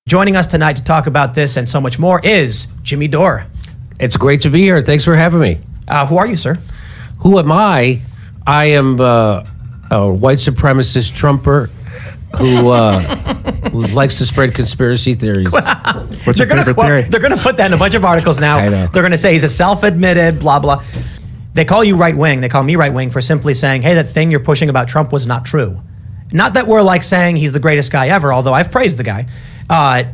Joining us tonight to talk about this and so much more is Jimmy Dore. It's great to be here. Thanks for having me. Who are you, sir? Who am I? I am a white supremacist Trumper who likes to spread conspiracy theories. What's your favorite theory? They're going to put that in a bunch of articles now. I know. They're going to say he's a self-admitted, blah, blah. They call you right-wing. They call me right-wing for simply saying, hey, that thing you're pushing about Trump was not true. Not that we're like saying he's the greatest guy ever, although I've praised the guy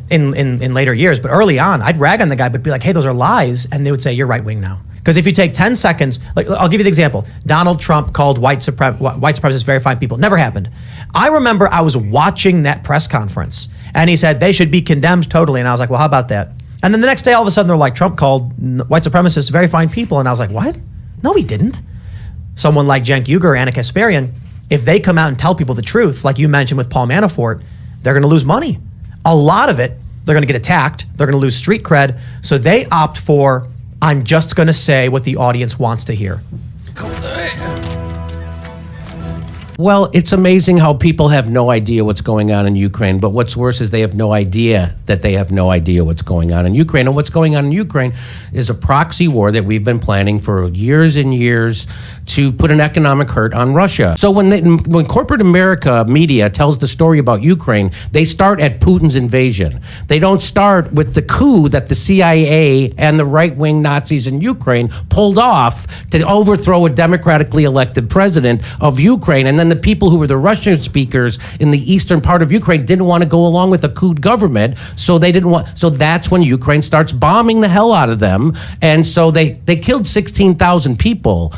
in later years. But early on, I'd rag on the guy, but be like, hey, those are lies. And they would say, you're right-wing now. Because if you take 10 seconds, like I'll give you the example. Donald Trump called white supremacists very fine people. Never happened. I remember I was watching that press conference and he said they should be condemned totally. And I was like, well, how about that? And then the next day, all of a sudden, they're like, Trump called white supremacists very fine people. And I was like, what? No, he didn't. Someone like Cenk Uygur or Anna Kasparian, if they come out and tell people the truth, like you mentioned with Paul Manafort, they're going to lose money. A lot of it, they're going to get attacked. They're going to lose street cred. So they opt for, I'm just going to say what the audience wants to hear. Well, it's amazing how people have no idea what's going on in Ukraine. But what's worse is they have no idea that they have no idea what's going on in Ukraine. And what's going on in Ukraine is a proxy war that we've been planning for years and years to put an economic hurt on Russia. So when corporate America media tells the story about Ukraine, they start at Putin's invasion. They don't start with the coup that the CIA and the right-wing Nazis in Ukraine pulled off to overthrow a democratically elected president of Ukraine. And then the people who were the Russian speakers in the eastern part of Ukraine didn't want to go along with a coup government, so they didn't want. So that's when Ukraine starts bombing the hell out of them, and so they killed 16,000 people.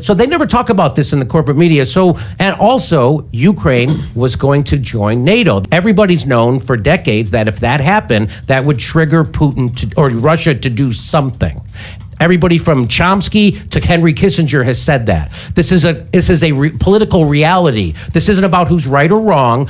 So they never talk about this in the corporate media. So, and also Ukraine was going to join NATO. Everybody's known for decades that if that happened, that would trigger Putin or Russia to do something. Everybody from Chomsky to Henry Kissinger has said that. This is a political reality. This isn't about who's right or wrong.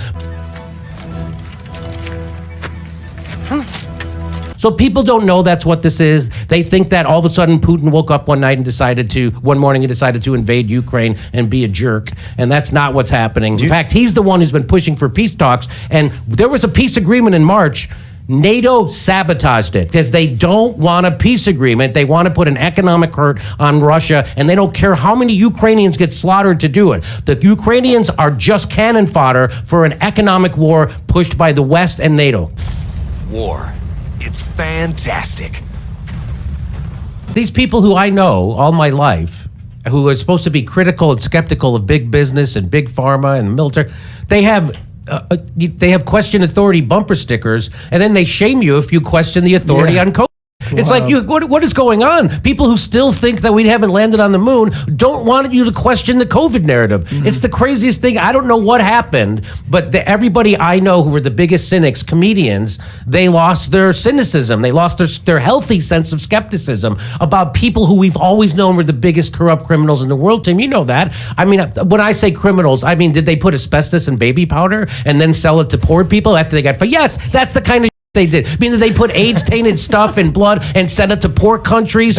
So people don't know that's what this is. They think that all of a sudden Putin woke up one morning and decided to invade Ukraine and be a jerk. And that's not what's happening. In fact, he's the one who's been pushing for peace talks. And there was a peace agreement in March. NATO sabotaged it because they don't want a peace agreement. They want to put an economic hurt on Russia, and they don't care how many Ukrainians get slaughtered to do it. The Ukrainians are just cannon fodder for an economic war pushed by the West and NATO. War. It's fantastic. These people who I know all my life, who are supposed to be critical and skeptical of big business and big pharma and military, they have question authority bumper stickers, and then they shame you if you question the authority on COVID. It's like, what is going on? People who still think that we haven't landed on the moon don't want you to question the COVID narrative. Mm-hmm. It's the craziest thing. I don't know what happened, but everybody I know who were the biggest cynics, comedians, they lost their cynicism. They lost their healthy sense of skepticism about people who we've always known were the biggest corrupt criminals in the world. Tim, you know that. I mean, when I say criminals, I mean, did they put asbestos in baby powder and then sell it to poor people after they got fired? Yes, that's the kind of they did. I mean, they put AIDS-tainted stuff in blood and sent it to poor countries.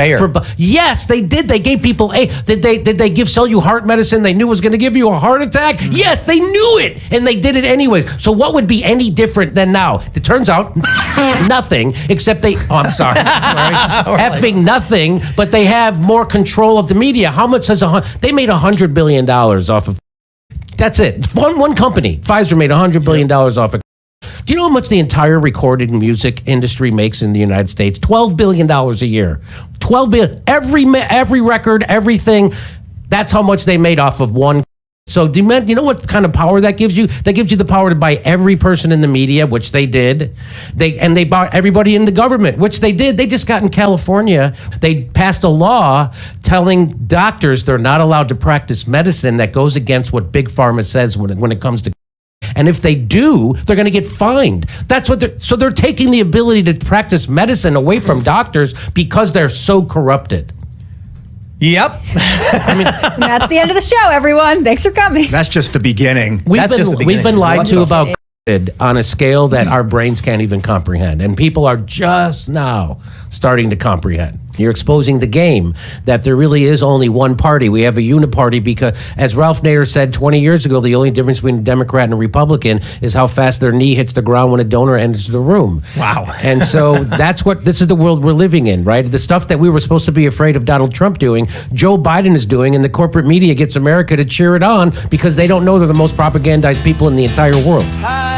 Yes, they did. They gave people AIDS. Did they sell you heart medicine they knew was going to give you a heart attack? Mm-hmm. Yes, they knew it, and they did it anyways. So what would be any different than now? It turns out nothing, except I'm sorry. Effing nothing, but they have more control of the media. How much does they made $100 billion off of? That's it. One company, Pfizer, made $100 billion off of. Do you know how much the entire recorded music industry makes in the United States? $12 billion a year. $12 billion. Every record, everything. That's how much they made off of one. So do you know what kind of power that gives you? That gives you the power to buy every person in the media, which they did. They bought everybody in the government, which they did. They just got in California. They passed a law telling doctors they're not allowed to practice medicine that goes against what Big Pharma says when it comes to. And if they do, they're going to get fined. That's what they're taking the ability to practice medicine away from doctors because they're so corrupted. Yep. I mean, that's the end of the show, everyone. Thanks for coming. That's just the beginning. We've been lied to about COVID on a scale that our brains can't even comprehend. And people are just now starting to comprehend. You're exposing the game that there really is only one party. We have a uniparty because, as Ralph Nader said 20 years ago, the only difference between a Democrat and a Republican is how fast their knee hits the ground when a donor enters the room. Wow. And so this is the world we're living in, right? The stuff that we were supposed to be afraid of Donald Trump doing, Joe Biden is doing, and the corporate media gets America to cheer it on because they don't know they're the most propagandized people in the entire world.